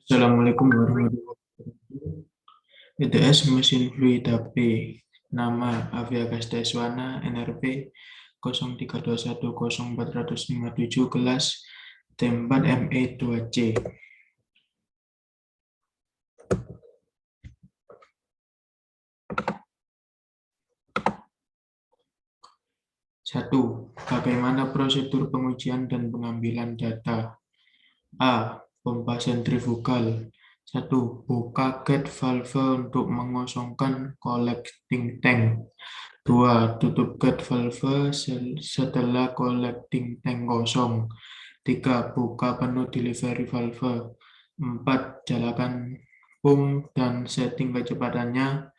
Assalamualaikum warahmatullahi wabarakatuh. ETS mesin fluid HP. Nama Avia Gasdeswana NRP 03210457 kelas tempat ME2C. 1. Bagaimana prosedur pengujian dan pengambilan data? A. Pompa sentrifugal. 1. Buka gate valve untuk mengosongkan collecting tank. 2. Tutup gate valve setelah collecting tank kosong. 3. Buka penuh delivery valve. 4. Jalankan pump dan setting kecepatannya.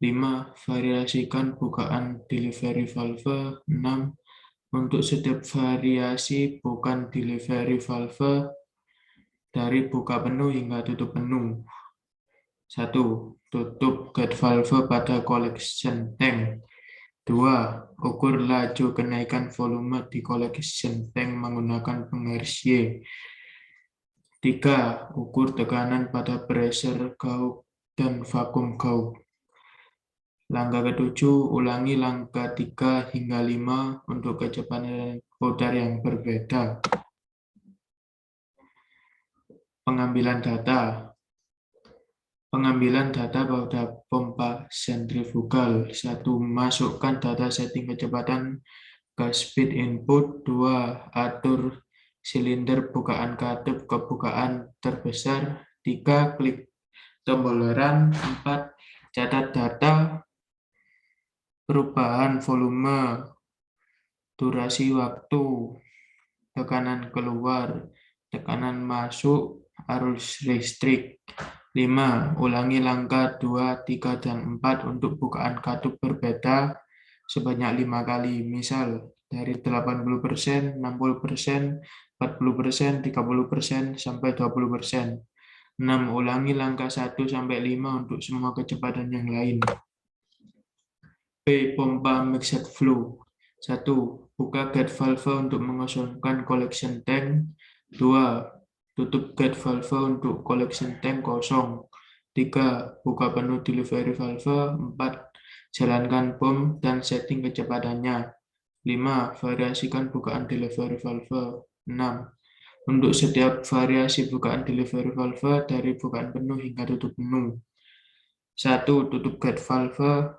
5. Variasikan bukaan delivery valve. 6. Untuk setiap variasi bukan delivery valve dari buka penuh hingga tutup penuh. 1. Tutup gate valve pada collection tank. 2. Ukur laju kenaikan volume di collection tank menggunakan pengaris Y. 3. Ukur tekanan pada pressure gauge dan vakum gauge. Langkah ketujuh, ulangi langkah 3 hingga 5 untuk kecepatan putar yang berbeda. Pengambilan data. Pengambilan data pada pompa sentrifugal. 1. Masukkan data setting kecepatan ke speed input. 2. Atur silinder bukaan katup ke bukaan terbesar. 3. Klik tombol run. 4. Catat data perubahan volume, durasi waktu, tekanan keluar, tekanan masuk, arus listrik. 5. Ulangi langkah 2, 3, dan 4 untuk bukaan katup berbeda sebanyak 5 kali. Misal, dari 80%, 60%, 40%, 30%, sampai 20%. 6. Ulangi langkah 1-5 untuk semua kecepatan yang lain. B. Pompa mixed flow. 1. Buka gate valve untuk mengosongkan collection tank. 2. Tutup gate valve untuk collection tank kosong. 3. Buka penuh delivery valve. 4. Jalankan pump dan setting kecepatannya. 5. Variasikan bukaan delivery valve. 6. Untuk setiap variasi bukaan delivery valve dari bukaan penuh hingga tutup penuh. 1. Tutup gate valve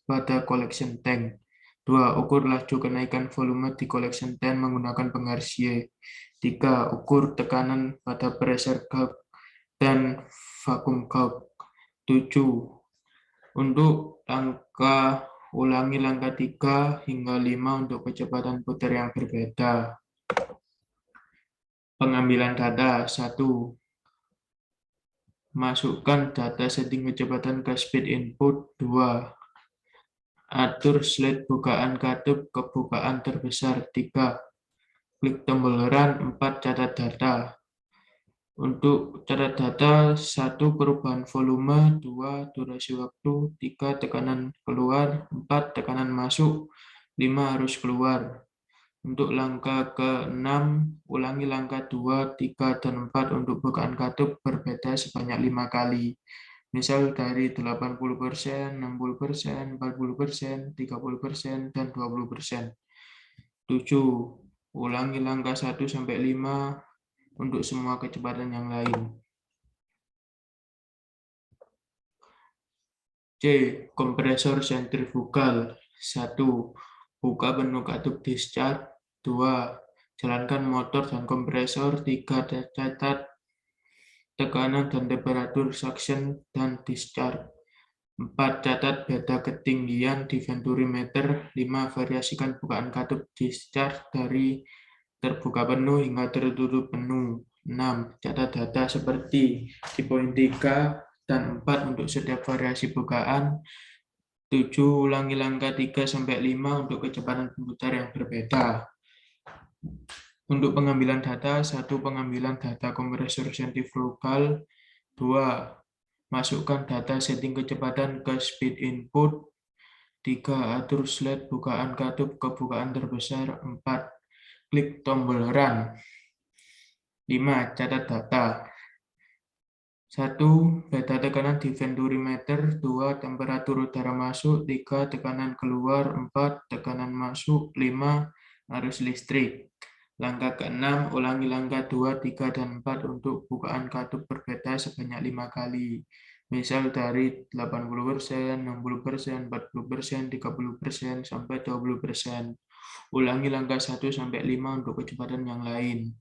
pada collection tank. 2. Ukur laju kenaikan volume di collection tank menggunakan pengaris Y. 3. Ukur tekanan pada pressure gauge dan vakum gauge. 7. Untuk ulangi langkah 3 hingga 5 untuk kecepatan putar yang berbeda. Pengambilan data. 1. Masukkan data setting kecepatan ke speed input. 2. Atur slide bukaan katup ke bukaan terbesar. 3. Klik tombol run. 4. Catat data. Untuk catat data, 1. Perubahan volume. 2. Durasi waktu. 3. Tekanan keluar. 4. Tekanan masuk. 5. Arus keluar. Untuk langkah ke-6, ulangi langkah 2, 3, dan 4 untuk bukaan katup berbeda sebanyak 5 kali. Misal dari 80%, 60%, 40%, 30%, dan 20%. 7. Ulangi langkah 1-5 untuk semua kecepatan yang lain. C. Kompresor sentrifugal. 1. Buka penuh katup discharge. 2. Jalankan motor dan kompresor. 3. Catat tekanan dan temperatur suction dan discharge. 4. Catat beda ketinggian di venturimeter. 5. Variasikan bukaan katup discharge dari terbuka penuh hingga tertutup penuh. 6. Catat data seperti di poin 3 dan 4 untuk setiap variasi bukaan. 7. Ulangi langkah 3-5 untuk kecepatan pemutar yang berbeda. Untuk pengambilan data, 1. Pengambilan data kompresor sentrifugal. 2. Masukkan data setting kecepatan ke speed input. 3. Atur slide bukaan katup ke bukaan terbesar. 4. Klik tombol run. 5. Catat data. 1. Beta tekanan di venturimeter. 2. Temperatur udara masuk. 3. Tekanan keluar. 4. Tekanan masuk. 5. Arus listrik. Langkah ke-6, ulangi langkah 2, 3, dan 4 untuk bukaan katup berbeda sebanyak 5 kali. Misal dari 80%, 60%, 40%, 30%, sampai 20%. Ulangi langkah 1 sampai 5 untuk kecepatan yang lain.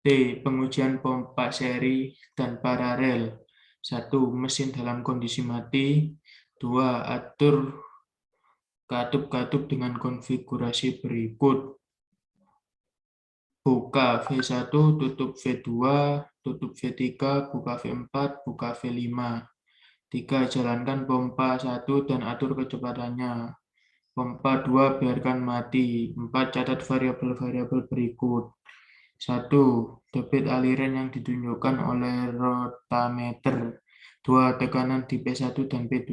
T. Pengujian pompa seri dan paralel. 1. Mesin dalam kondisi mati. 2. Atur katup-katup dengan konfigurasi berikut. Buka V1, tutup V2, tutup V3, buka V4, buka V5. 3. Jalankan pompa 1 dan atur kecepatannya. Pompa 2 biarkan mati. 4. Catat variabel-variabel berikut. 1. Debit aliran yang ditunjukkan oleh rotameter. 2. Tekanan di P1 dan P2.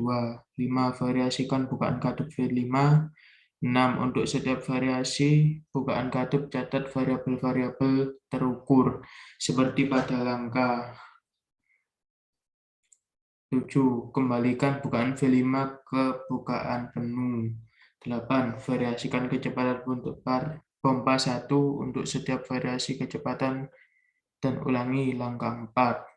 5. Variasikan bukaan katup V5. 6. Untuk setiap variasi bukaan katup, catat variabel-variabel terukur, seperti pada langkah 7. Kembalikan bukaan V5 ke bukaan penuh. 8. Variasikan kecepatan untuk pompa 1 untuk setiap variasi kecepatan dan ulangi langkah 4.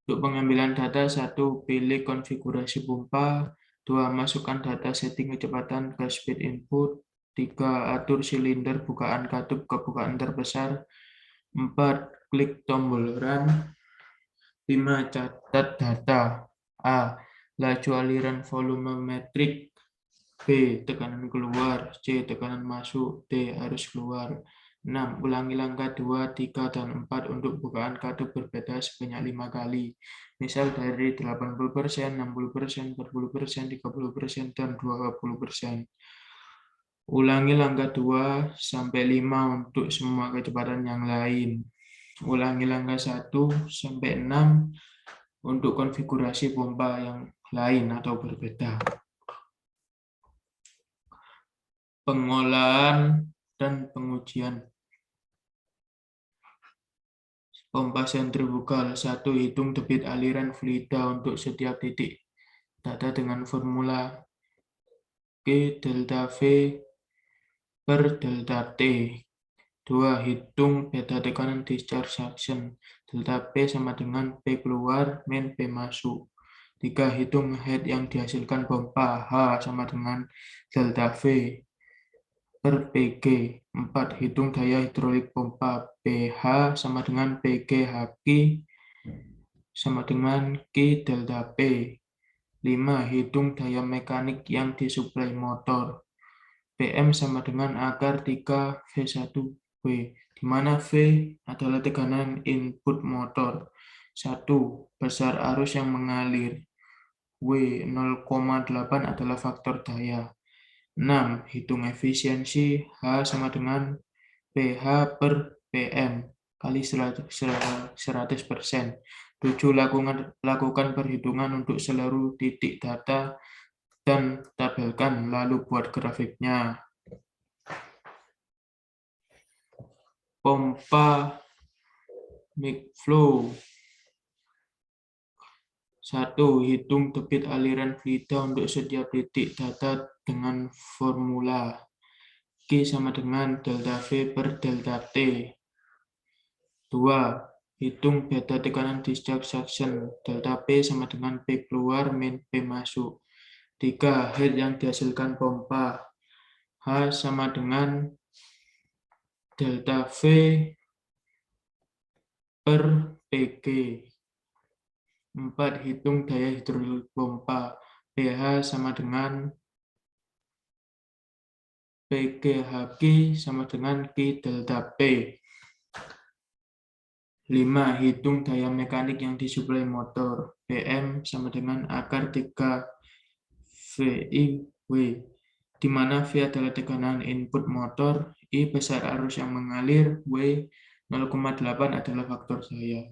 Untuk pengambilan data, 1. Pilih konfigurasi pompa. 2. Masukkan data setting kecepatan ke speed input. 3. Atur silinder bukaan katup ke bukaan terbesar. 4. Klik tombol run. 5. Catat data. A. Laju aliran volumemetrik. B. Tekanan keluar. C. Tekanan masuk. D. Arus keluar. 6. Ulangi langkah 2, 3, dan 4 untuk bukaan katup berbeda sebanyak 5 kali. Misal dari 80%, 60%, 40%, 30%, dan 20%. Ulangi langkah 2 sampai 5 untuk semua kecepatan yang lain. Ulangi langkah 1 sampai 6 untuk konfigurasi pompa yang lain atau berbeda. Pengolahan dan pengujian pompa sentrifugal. 1. Hitung debit aliran fluida untuk setiap titik data dengan formula Q delta V per delta T. 2. Hitung beta tekanan discharge suction. Delta P sama dengan P keluar min P masuk. 3. Hitung head yang dihasilkan pompa. H sama dengan delta V per PG. 4. Hitung daya hidrolik pompa. PH sama dengan PG HQ sama dengan Q delta P. 5. Hitung daya mekanik yang disuplai motor. PM sama dengan akar 3 V1W, di mana V adalah tekanan input motor. 1. Besar arus yang mengalir. W 0,8 adalah faktor daya. 6. Hitung efisiensi. H sama dengan PH per PM kali 100%. 7. Lakukan perhitungan untuk seluruh titik data dan tabelkan, lalu buat grafiknya. Pompa McFlow. 1. Hitung debit aliran fluida untuk setiap titik data dengan formula Q sama dengan delta V per delta T. 2. Hitung beta tekanan discharge suction. Delta P sama dengan P keluar min P masuk. 3. Head yang dihasilkan pompa. H sama dengan delta V per PG. 4. Hitung daya hidrolik pompa. PH sama dengan PGHQ sama dengan Q delta P. 5. Hitung daya mekanik yang disuplai motor. PM sama dengan akar 3 VIW, di mana V adalah tekanan input motor, I besar arus yang mengalir, W 0,8 adalah faktor daya.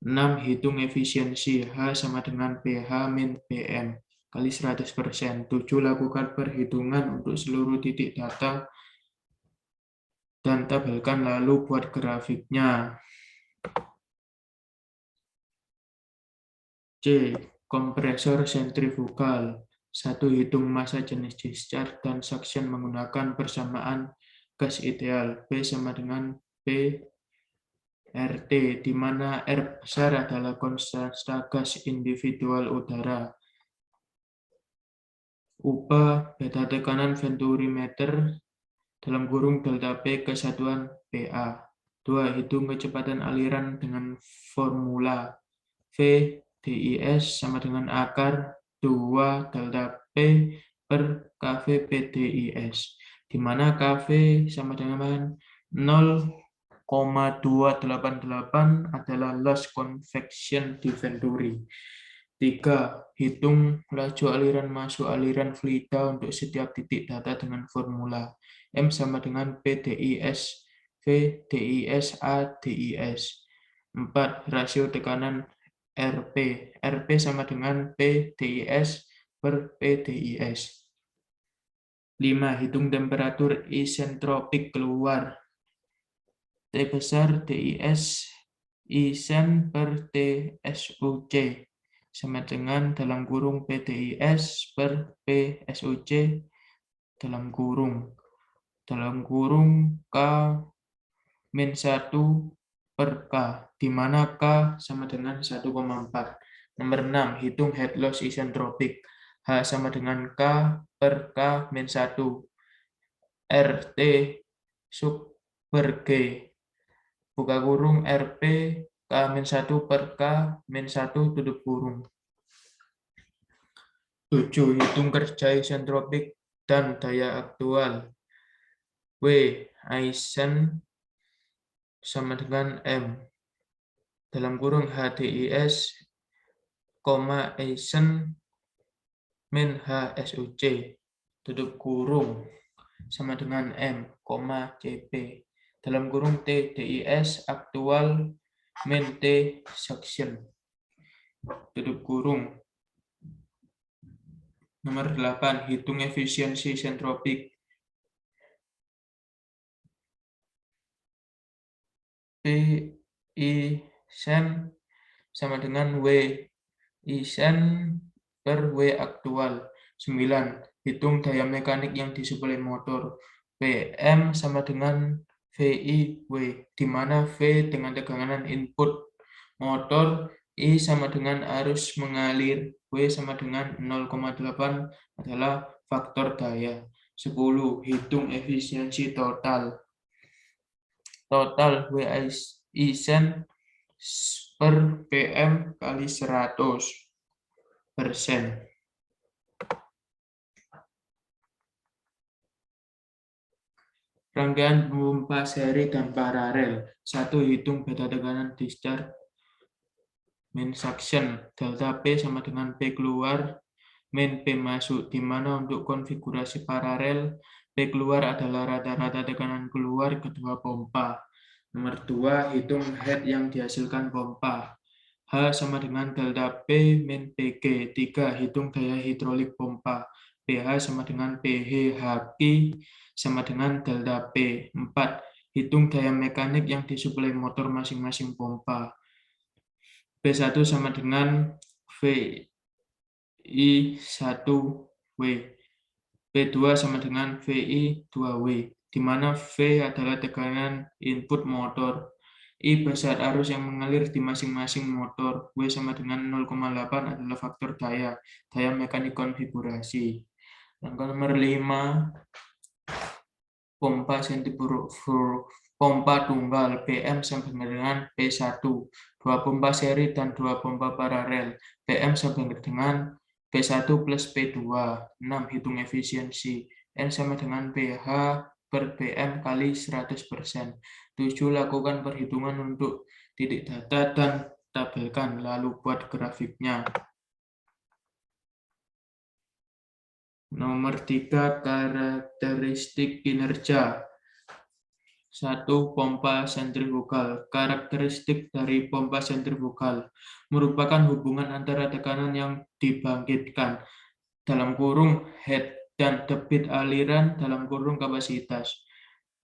6. Hitung efisiensi. H sama dengan PH min PM kali 100%. 7. Lakukan perhitungan untuk seluruh titik data dan tabelkan lalu buat grafiknya. C. Kompresor sentrifugal. 1. Hitung massa jenis discharge dan suction menggunakan persamaan gas ideal. P sama dengan P RT, di mana R besar adalah konstanta gas individual udara. Ubah beta tekanan venturimeter dalam kurung delta P ke satuan PA. 2. Hitung kecepatan aliran dengan formula V DIS sama dengan akar 2 delta P per KV PDIS, di mana KV sama dengan 0,288 adalah loss convection di venturi. 3. Hitung laju aliran masuk aliran fluida untuk setiap titik data dengan formula M sama dengan PDIS V DIS A DIS. 4. Rasio tekanan RP. RP sama dengan P DIS per P DIS. 5. Hitung temperatur isentropik keluar. T besar DIS isen per T SUC sama dengan dalam kurung PDIS per P SUC dalam kurung K min 1 per K, di mana K sama dengan 1,4. Nomor 6, hitung head loss isentropik. H sama dengan K per K min 1. RT sub per G. Buka kurung RP K min 1 per K min 1 tutup kurung. 7. Hitung kerja isentropik dan daya aktual. W. Eisen sama dengan M. Dalam kurung HDIS, Eisen min HSUC, tutup kurung, sama dengan M, CP. Dalam kurung TDIS aktual min T suction, tutup kurung. Nomor 8, hitung efisiensi sentropik. P Isen sama dengan W Isen per W aktual. 9. Hitung daya mekanik yang disuplai motor. PM sama dengan VI W, di mana V dengan tekanan input motor, I sama dengan arus mengalir, W sama dengan 0,8 adalah faktor daya. 10. Hitung efisiensi total. Total W Isen per PM kali 100%. Rangkaian pompa seri dan paralel. 1. Hitung beta tekanan discharge min suction. Delta P sama dengan P keluar min P masuk, di mana untuk konfigurasi paralel, P keluar adalah rata-rata tekanan keluar kedua pompa. Nomor 2, hitung head yang dihasilkan pompa. H sama dengan delta P min PG. 3. Hitung daya hidrolik pompa. PH sama dengan PH HQ sama dengan delta P. 4. Hitung daya mekanik yang disuplai motor masing-masing pompa. P1 sama dengan VI 1W. P2 sama dengan VI 2W, di mana V adalah tekanan input motor. I besar arus yang mengalir di masing-masing motor. W sama dengan 0,8 adalah faktor daya mekanik konfigurasi. Yang nomor 5, pompa pompa tunggal PM sama dengan P1. 2 pompa seri dan 2 pompa paralel. PM sama dengan P1 plus P2. 6. Hitung efisiensi. N sama dengan PH per PM kali 100%. 7. Lakukan perhitungan untuk titik data dan tabelkan, lalu buat grafiknya. Nomor 3, karakteristik kinerja. 1. Pompa sentrifugal. Karakteristik dari pompa sentrifugal merupakan hubungan antara tekanan yang dibangkitkan dalam kurung head dan debit aliran dalam kurung kapasitas.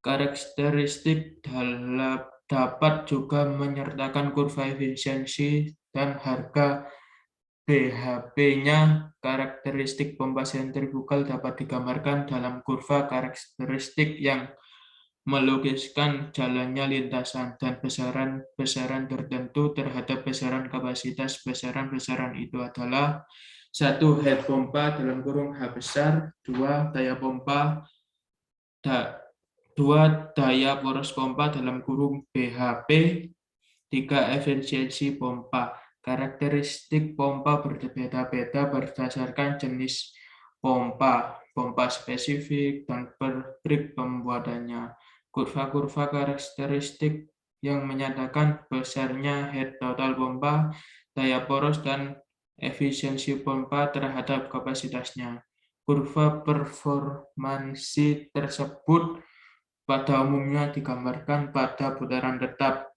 Karakteristik dapat juga menyertakan kurva efisiensi dan harga BHP-nya. Karakteristik pompa sentrifugal dapat digambarkan dalam kurva karakteristik yang melukiskan jalannya lintasan dan besaran-besaran tertentu terhadap besaran kapasitas. Besaran-besaran itu adalah 1. Head pompa dalam kurung H besar, 2. Daya pompa, 2. Daya poros pompa dalam kurung BHP, 3. Efisiensi pompa. Karakteristik pompa berbeda-beda berdasarkan jenis pompa, pompa spesifik, dan pabrik pembuatannya. Kurva-kurva karakteristik yang menyatakan besarnya head total pompa, daya poros, dan efisiensi pompa terhadap kapasitasnya. Kurva performansi tersebut pada umumnya digambarkan pada putaran tetap.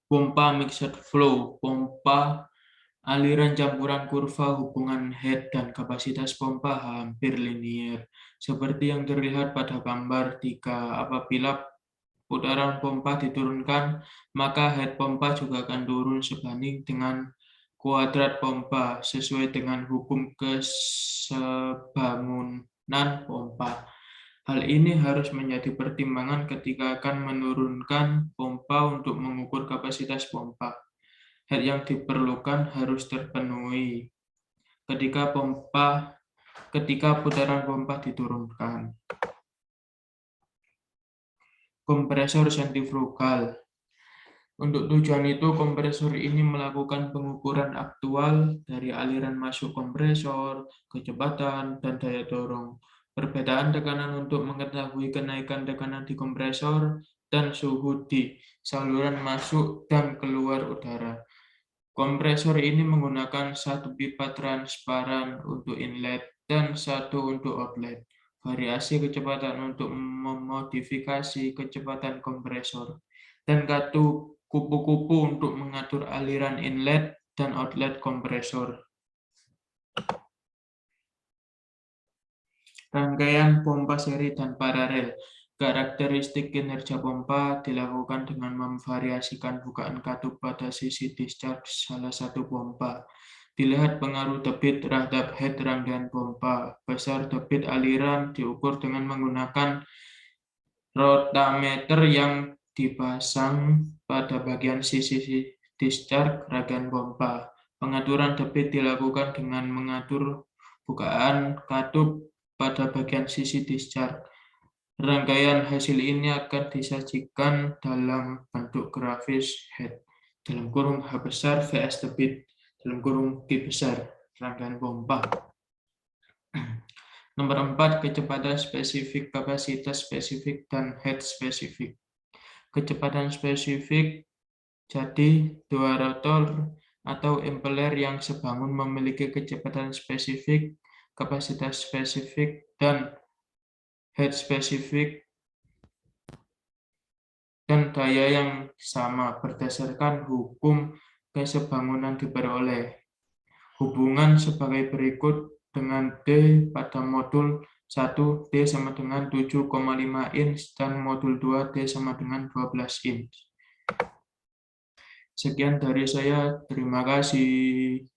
Pompa mixed flow, pompa aliran campuran kurva hubungan head dan kapasitas pompa hampir linier, seperti yang terlihat pada gambar 3. Apabila putaran pompa diturunkan, maka head pompa juga akan turun sebanding dengan kuadrat pompa, sesuai dengan hukum kesebangunan pompa. Hal ini harus menjadi pertimbangan ketika akan menurunkan pompa untuk mengukur kapasitas pompa. Head yang diperlukan harus terpenuhi ketika putaran pompa diturunkan. Kompresor sentrifugal. Untuk tujuan itu, kompresor ini melakukan pengukuran aktual dari aliran masuk kompresor, kecepatan, dan daya dorong. Perbedaan tekanan untuk mengetahui kenaikan tekanan di kompresor dan suhu di saluran masuk dan keluar udara. Kompresor ini menggunakan satu pipa transparan untuk inlet dan satu untuk outlet. Variasi kecepatan untuk memodifikasi kecepatan kompresor, dan kupu-kupu untuk mengatur aliran inlet dan outlet kompresor. Rangkaian pompa seri dan paralel. Karakteristik kinerja pompa dilakukan dengan memvariasikan bukaan katup pada sisi discharge salah satu pompa. Dilihat pengaruh debit terhadap head rangkaian pompa. Besar debit aliran diukur dengan menggunakan rotameter yang dipasang pada bagian sisi discharge rangkaian pompa. Pengaturan debit dilakukan dengan mengatur bukaan katup pada bagian sisi discharge. Rangkaian hasil ini akan disajikan dalam bentuk grafis head dalam kurung H besar vs debit dalam kurung Q besar rangkaian pompa. Nomor 4, kecepatan spesifik, kapasitas spesifik, dan head spesifik. Kecepatan spesifik, jadi dua rotor atau impeller yang sebangun memiliki kecepatan spesifik, kapasitas spesifik, dan head spesifik, dan daya yang sama berdasarkan hukum kesebangunan diperoleh. Hubungan sebagai berikut dengan D pada modul 1, D sama dengan 7,5 inch, dan modul 2, D sama dengan 12 inch. Sekian dari saya, terima kasih.